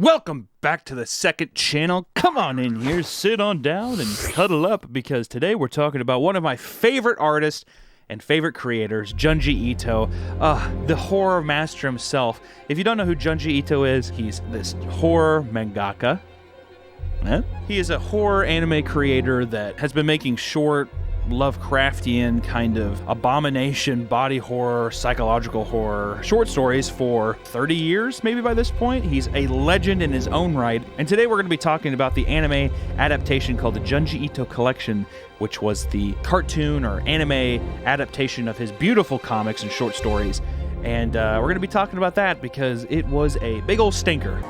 Welcome back to the second channel. Come on in here, sit on down and cuddle up, because today we're talking about one of my favorite artists and favorite creators, Junji Ito, the horror master himself. If you don't know who Junji Ito is, he's this horror mangaka. He is a horror anime creator that has been making short, Lovecraftian kind of abomination, body horror, psychological horror short stories for 30 years, maybe by this point. He's a legend in his own right. And today we're going to be talking about the anime adaptation called the Junji Ito Collection, which was the cartoon or anime adaptation of his beautiful comics and short stories. And we're going to be talking about that because it was a big old stinker.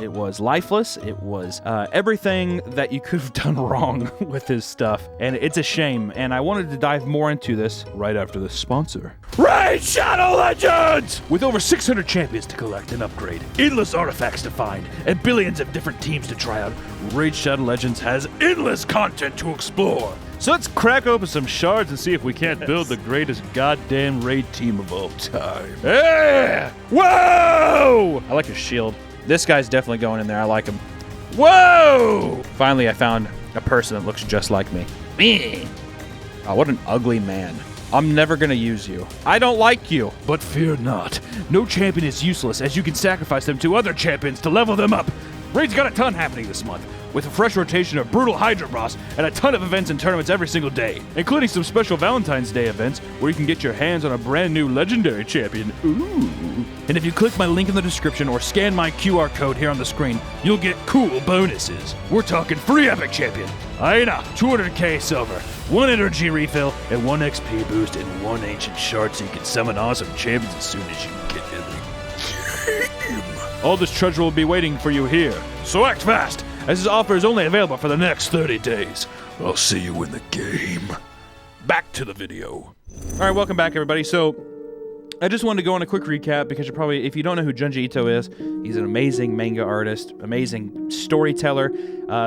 It was lifeless. It was everything that you could have done wrong with his stuff. And it's a shame. And I wanted to dive more into this right after the sponsor. Raid Shadow Legends! With over 600 champions to collect and upgrade, endless artifacts to find, and billions of different teams to try out, Raid Shadow Legends has endless content to explore. So let's crack open some shards and see if we can't build the greatest goddamn raid team of all time. Yeah! Whoa! I like his shield. This guy's definitely going in there. I like him. Whoa! Finally, I found a person that looks just like me. Oh, what an ugly man. I'm never gonna use you. I don't like you. But fear not. No champion is useless, as you can sacrifice them to other champions to level them up. Raid's got a ton happening this month, with a fresh rotation of brutal Hydra Boss and a ton of events and tournaments every single day, including some special Valentine's Day events where you can get your hands on a brand new legendary champion. Ooh. And if you click my link in the description or scan my QR code here on the screen, you'll get cool bonuses. We're talking free epic champion, Aina, 200k silver, 1 energy refill, and 1 XP boost, and 1 ancient shard so you can summon awesome champions as soon as you get in the game. All this treasure will be waiting for you here, so act fast, as this offer is only available for the next 30 days. I'll see you in the game. Back to the video. All right, welcome back, everybody. So, I just wanted to go on a quick recap because you're probably, if you don't know who Junji Ito is, he's an amazing manga artist, amazing storyteller.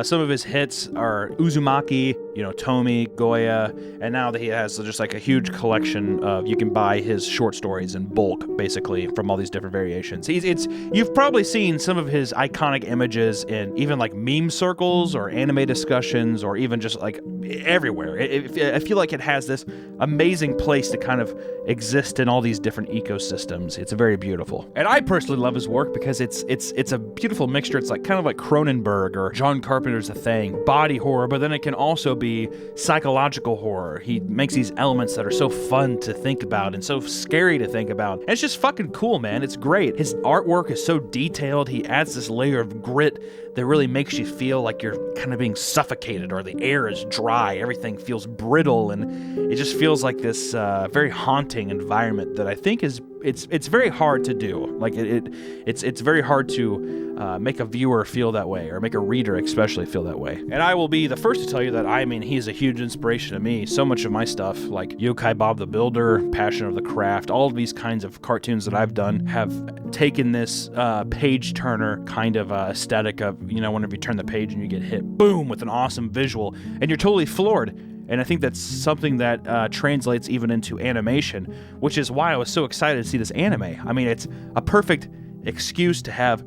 Some of his hits are Uzumaki, Tomi, Goya, and now that he has just like a huge collection of, you can buy his short stories in bulk, basically, from all these different variations. You've probably seen some of his iconic images in even like meme circles or anime discussions or even just like everywhere. I feel like it has this amazing place to kind of exist in all these different ecosystems. It's very beautiful. And I personally love his work because it's a beautiful mixture. It's like kind of like Cronenberg or John Carpenter's The Thing, body horror, but then it can also be psychological horror. He makes these elements that are so fun to think about and so scary to think about. And it's just fucking cool, man. It's great. His artwork is so detailed. He adds this layer of grit that really makes you feel like you're kind of being suffocated or the air is dry. Everything feels brittle and it just feels like this very haunting environment that I think is it's very hard to do. Like it's very hard to make a viewer feel that way or make a reader especially feel that way. And I will be the first to tell you that he's a huge inspiration to me. So much of my stuff, like Yokai Bob the Builder, Passion of the Craft, all of these kinds of cartoons that I've done have taken this page turner kind of aesthetic of, whenever you turn the page and you get hit, boom, with an awesome visual, and you're totally floored. And I think that's something that translates even into animation, which is why I was so excited to see this anime. I mean, it's a perfect excuse to have,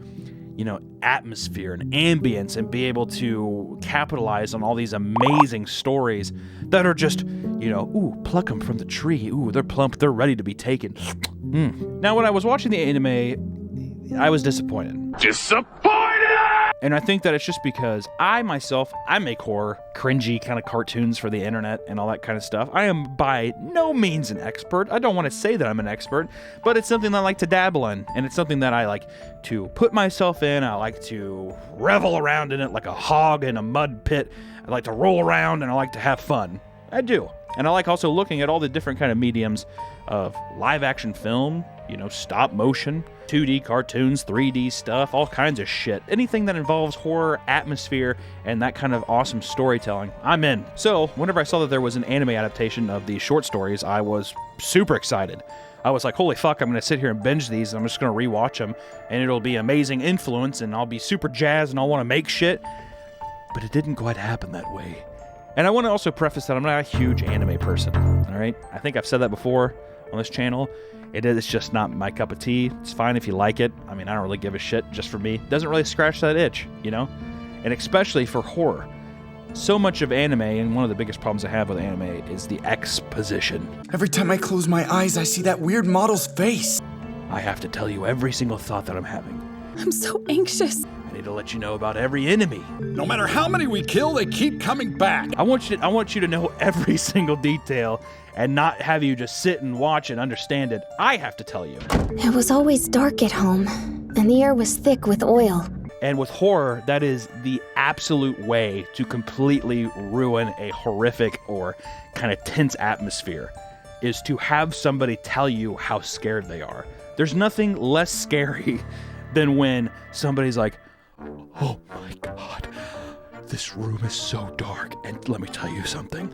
atmosphere and ambience and be able to capitalize on all these amazing stories that are just, ooh, pluck them from the tree. Ooh, they're plump. They're ready to be taken. Now, when I was watching the anime, I was disappointed. And I think that it's just because I make horror, cringy kind of cartoons for the internet and all that kind of stuff. I am by no means an expert. I don't want to say that I'm an expert, but it's something that I like to dabble in, and it's something that I like to put myself in. I like to revel around in it like a hog in a mud pit. I like to roll around, and I like to have fun. I do. And I like also looking at all the different kind of mediums of live action film, stop motion, 2D cartoons, 3D stuff, all kinds of shit. Anything that involves horror, atmosphere, and that kind of awesome storytelling, I'm in. So, whenever I saw that there was an anime adaptation of these short stories, I was super excited. I was like, holy fuck, I'm going to sit here and binge these, and I'm just going to rewatch them, and it'll be amazing influence, and I'll be super jazzed, and I'll want to make shit. But it didn't quite happen that way. And I want to also preface that I'm not a huge anime person, all right? I think I've said that before on this channel, It's just not my cup of tea. It's fine if you like it. I mean, I don't really give a shit. Just for me, it doesn't really scratch that itch, you know? And especially for horror. So much of anime, and one of the biggest problems I have with anime, is the exposition. Every time I close my eyes, I see that weird model's face. I have to tell you every single thought that I'm having. I'm so anxious. I need to let you know about every enemy. No matter how many we kill, they keep coming back. I want you to know every single detail and not have you just sit and watch and understand it. I have to tell you. It was always dark at home, and the air was thick with oil. And with horror, that is the absolute way to completely ruin a horrific or kind of tense atmosphere, is to have somebody tell you how scared they are. There's nothing less scary than when somebody's like, oh my God, this room is so dark. And let me tell you something,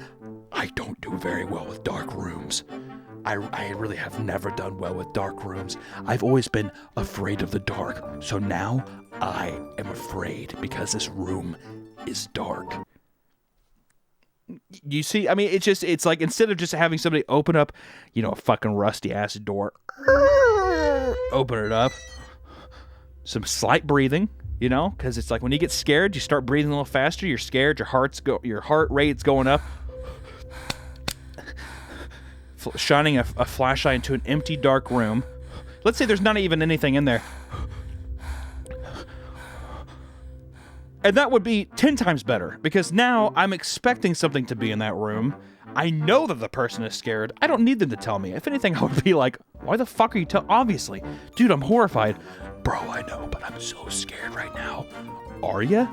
I don't do very well with dark rooms. I really have never done well with dark rooms. I've always been afraid of the dark. So now I am afraid because this room is dark. You see, I mean, it's like instead of just having somebody open up, you know, a fucking rusty ass door, open it up, some slight breathing, you know, because it's like when you get scared, you start breathing a little faster. You're scared, your heart rate's going up. Shining a flashlight into an empty, dark room. Let's say there's not even anything in there. And that would be 10 times better, because now I'm expecting something to be in that room. I know that the person is scared. I don't need them to tell me. If anything, I would be like, why the fuck are you obviously. Dude, I'm horrified. Bro, I know, but I'm so scared right now. Are ya?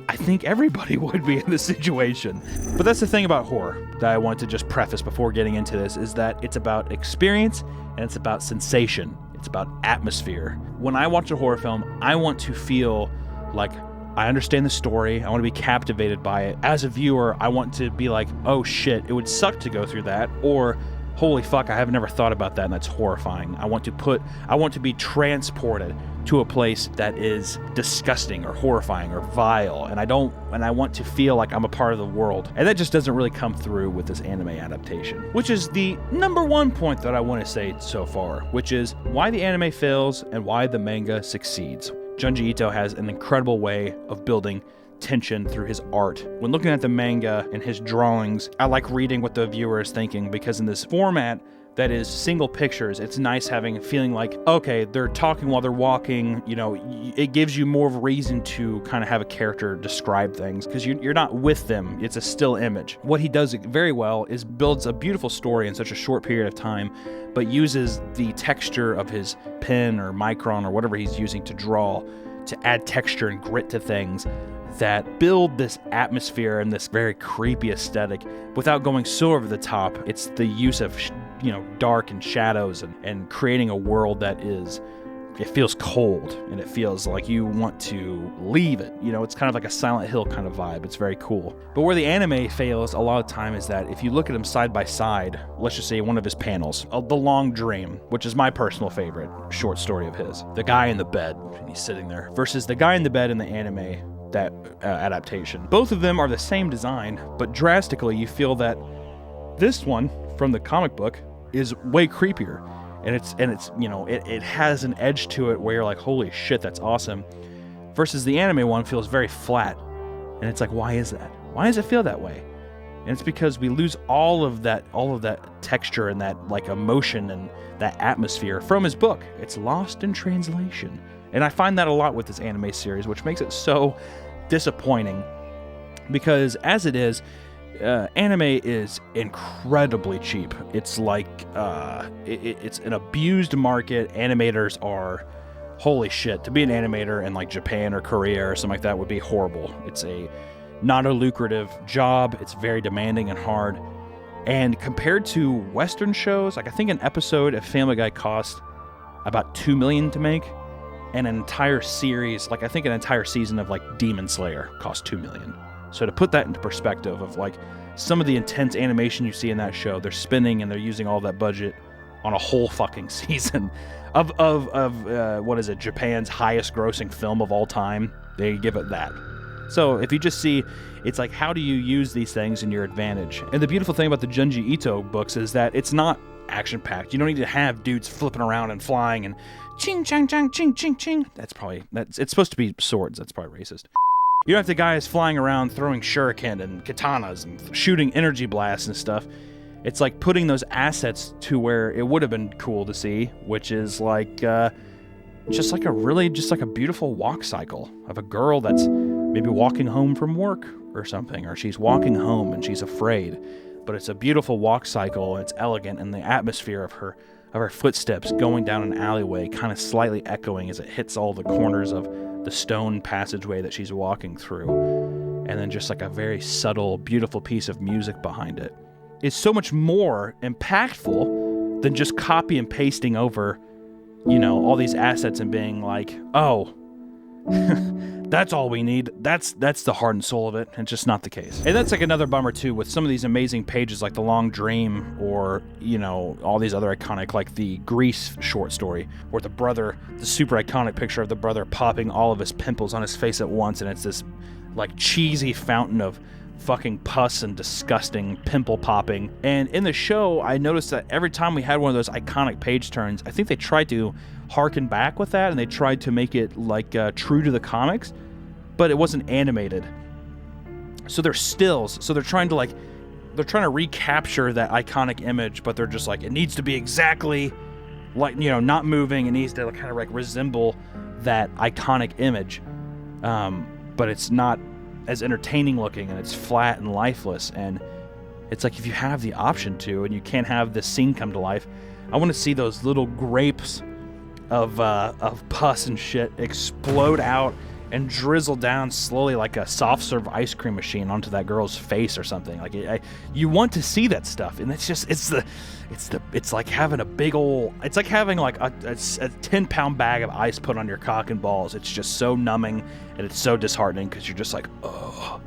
I think everybody would be in this situation. But that's the thing about horror that I want to just preface before getting into this, is that it's about experience and it's about sensation. It's about atmosphere. When I watch a horror film, I want to feel like I understand the story. I want to be captivated by it. As a viewer, I want to be like, oh shit, it would suck to go through that. Or, holy fuck, I have never thought about that and that's horrifying. I want to be transported to a place that is disgusting or horrifying or vile, and I want to feel like I'm a part of the world. And that just doesn't really come through with this anime adaptation, which is the number one point that I want to say so far, which is why the anime fails and why the manga succeeds. Junji Ito has an incredible way of building tension through his art. When looking at the manga and his drawings, I like reading what the viewer is thinking, because in this format that is single pictures, it's nice feeling like, okay, they're talking while they're walking, you know, it gives you more of a reason to kind of have a character describe things, because you're not with them, it's a still image. What he does very well is builds a beautiful story in such a short period of time, but uses the texture of his pen or micron or whatever he's using to draw to add texture and grit to things that build this atmosphere and this very creepy aesthetic without going so over the top. It's the use of, you know, dark and shadows and creating a world that it feels cold and it feels like you want to leave it. You know, it's kind of like a Silent Hill kind of vibe. It's very cool. But where the anime fails a lot of time is that if you look at them side by side, let's just say one of his panels, The Long Dream, which is my personal favorite short story of his, the guy in the bed, and he's sitting there, versus the guy in the bed in the anime, that adaptation. Both of them are the same design, but drastically you feel that this one from the comic book is way creepier. And it's you know, it has an edge to it where you're like, holy shit, that's awesome. Versus the anime one feels very flat. And it's like, why is that? Why does it feel that way? And it's because we lose all of that texture and that like emotion and that atmosphere from his book. It's lost in translation. And I find that a lot with this anime series, which makes it so disappointing. Because as it is, anime is incredibly cheap. It's like it's an abused market. Animators are, holy shit, to be an animator in like Japan or Korea or something like that would be horrible. It's not a lucrative job. It's very demanding and hard. And compared to Western shows, like I think an episode of Family Guy cost about $2 million to make, and an entire series, like I think an entire season of like Demon Slayer cost $2 million. So to put that into perspective of like some of the intense animation you see in that show, they're spending and they're using all that budget on a whole fucking season of what is it, Japan's highest grossing film of all time. They give it that. So if you just see, it's like, how do you use these things in your advantage? And the beautiful thing about the Junji Ito books is that it's not action-packed. You don't need to have dudes flipping around and flying and ching, chang, chang, ching, ching, ching. It's supposed to be swords. That's probably racist. You don't have the guys flying around throwing shuriken and katanas and shooting energy blasts and stuff. It's like putting those assets to where it would have been cool to see, which is like just like a beautiful walk cycle of a girl that's maybe walking home from work or something, or she's walking home and she's afraid. But it's a beautiful walk cycle, and it's elegant, and the atmosphere of her footsteps going down an alleyway kind of slightly echoing as it hits all the corners of the stone passageway that she's walking through. And then just like a very subtle, beautiful piece of music behind it is so much more impactful than just copy and pasting over, all these assets and being like, oh, that's all we need. That's the heart and soul of it. It's just not the case. And that's like another bummer too with some of these amazing pages like The Long Dream or, all these other iconic, like the Grease short story or the super iconic picture of the brother popping all of his pimples on his face at once. And it's this like cheesy fountain of fucking pus and disgusting pimple popping. And in the show, I noticed that every time we had one of those iconic page turns, I think they tried to harken back with that, and they tried to make it like true to the comics, but it wasn't animated. So they're stills. So they're trying to recapture that iconic image, but they're just like, it needs to be exactly like, not moving. It needs to kind of like resemble that iconic image. But it's not as entertaining looking, and it's flat and lifeless. And it's like, if you have the option to, and you can't have this scene come to life, I want to see those little grapes of pus and shit explode out and drizzle down slowly like a soft serve ice cream machine onto that girl's face or something. Like you want to see that stuff, and it's like having a big old, it's like having like a 10-pound bag of ice put on your cock and balls. It's just so numbing, and it's so disheartening because you're just like, oh,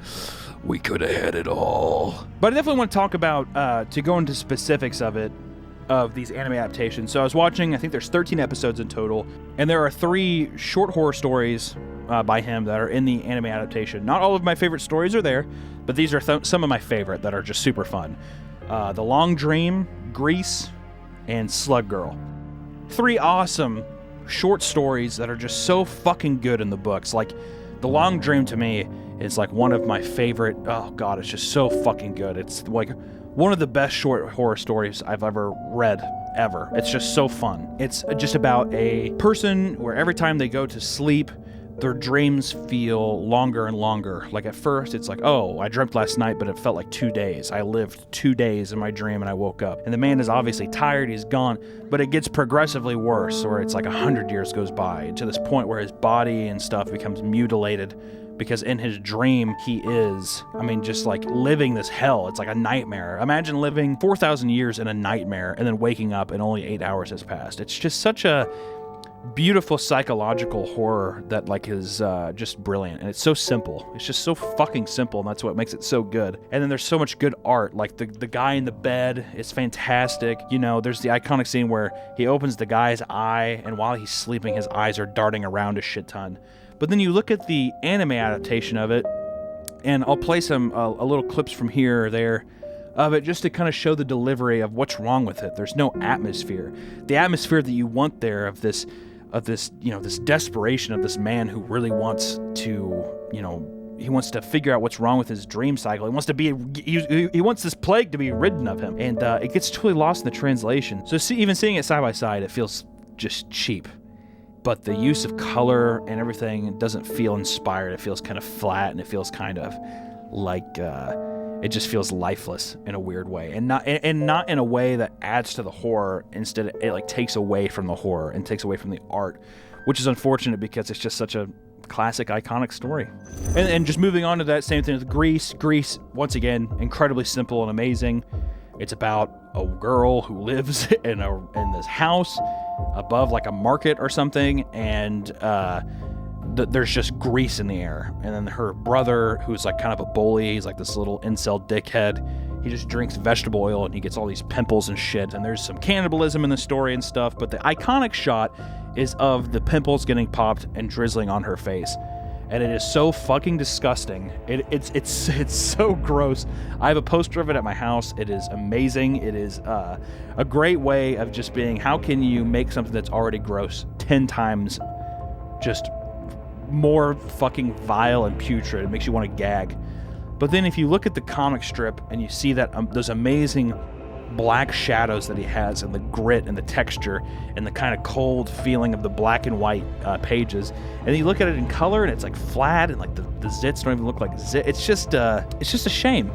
we could have had it all. But I definitely want to talk about to go into specifics of these anime adaptations. So I was watching, I think there's 13 episodes in total, and there are 3 short horror stories by him that are in the anime adaptation. Not all of my favorite stories are there, but these are some of my favorite that are just super fun. The Long Dream, Grease, and Slug Girl. 3 awesome short stories that are just so fucking good in the books. Like, The Long Dream to me is like one of my favorite, oh god, it's just so fucking good. It's like one of the best short horror stories I've ever read, ever. It's just so fun. It's just about a person where every time they go to sleep, their dreams feel longer and longer. Like at first, it's like, oh, I dreamt last night, but it felt like 2 days. I lived 2 days in my dream and I woke up. And the man is obviously tired, he's gone, but it gets progressively worse, where it's like 100 years goes by, to this point where his body and stuff becomes mutilated, because in his dream, he is, just like living this hell. It's like a nightmare. Imagine living 4,000 years in a nightmare and then waking up and only 8 hours has passed. It's just such a beautiful psychological horror that like is just brilliant, and it's so simple. It's just so fucking simple, and that's what makes it so good. And then there's so much good art, like the guy in the bed is fantastic. There's the iconic scene where he opens the guy's eye, and while he's sleeping, his eyes are darting around a shit ton. But then you look at the anime adaptation of it, and I'll play some a little clips from here or there of it just to kind of show the delivery of what's wrong with it. There's no atmosphere. The atmosphere that you want there of this this desperation of this man who really wants to, he wants to figure out what's wrong with his dream cycle. He wants this plague to be ridden of him, and it gets totally lost in the translation. So even seeing it side by side, it feels just cheap. But the use of color and everything doesn't feel inspired. It feels kind of flat, and it feels kind of like it just feels lifeless in a weird way, and not in a way that adds to the horror. Instead, it like takes away from the horror and takes away from the art, which is unfortunate because it's just such a classic, iconic story. And just moving on to that same thing with Grease. Grease, once again, incredibly simple and amazing. It's about a girl who lives in this house above like a market or something, and there's just grease in the air. And then her brother, who's like kind of a bully, he's like this little incel dickhead. He just drinks vegetable oil and he gets all these pimples and shit. And there's some cannibalism in the story and stuff. But the iconic shot is of the pimples getting popped and drizzling on her face. and it is so fucking disgusting. It's so gross. I have a poster of it at my house. It is amazing. It is a great way of just being, how can you make something that's already gross 10 times just more fucking vile and putrid? It makes you want to gag. But then if you look at the comic strip and you see that those amazing black shadows that he has, and the grit and the texture and the kind of cold feeling of the black and white pages, and then you look at it in color and it's like flat, and like the zits don't even look like zit. It's just a shame,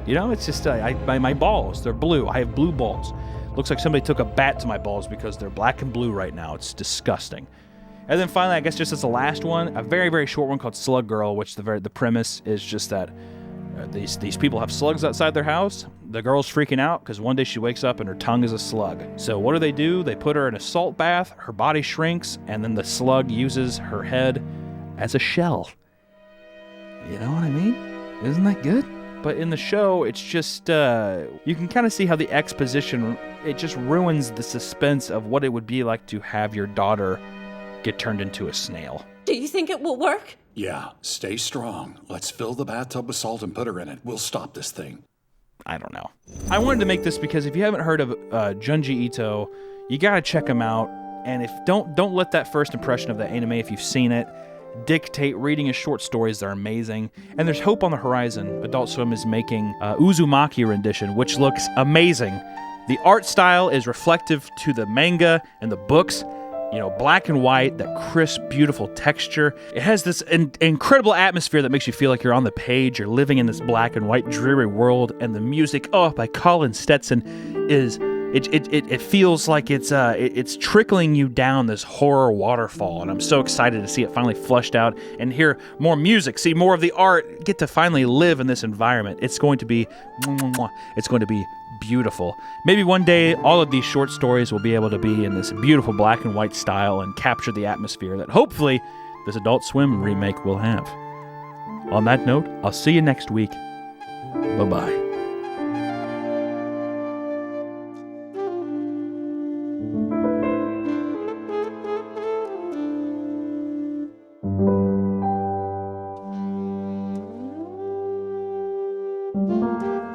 you know. It's just my balls, they're blue. I have blue balls. Looks like somebody took a bat to my balls because they're black and blue right now. It's disgusting. And then finally, I guess just as the last one, a very, very short one called Slug Girl, which the premise is just that these people have slugs outside their house. The girl's freaking out because one day she wakes up and her tongue is a slug. So what do? They put her in a salt bath, her body shrinks, and then the slug uses her head as a shell. You know what I mean? Isn't that good? But in the show, it's just, you can kind of see how the exposition, it just ruins the suspense of what it would be like to have your daughter get turned into a snail. Do you think it will work? Yeah, stay strong. Let's fill the bathtub with salt and put her in it. We'll stop this thing. I don't know. I wanted to make this because if you haven't heard of Junji Ito, you gotta check him out. And if don't let that first impression of the anime, if you've seen it, dictate reading his short stories. They're amazing. And there's hope on the horizon. Adult Swim is making Uzumaki rendition, which looks amazing. The art style is reflective to the manga and the books. You know, black and white, that crisp, beautiful texture. It has this incredible atmosphere that makes you feel like you're on the page, you're living in this black and white dreary world, and the music, by Colin Stetson, is, it feels like it's trickling you down this horror waterfall, and I'm so excited to see it finally flushed out and hear more music, see more of the art, get to finally live in this environment. It's going to be beautiful. Maybe one day all of these short stories will be able to be in this beautiful black and white style and capture the atmosphere that hopefully this Adult Swim remake will have. On that note, I'll see you next week. Bye-bye. Thank you.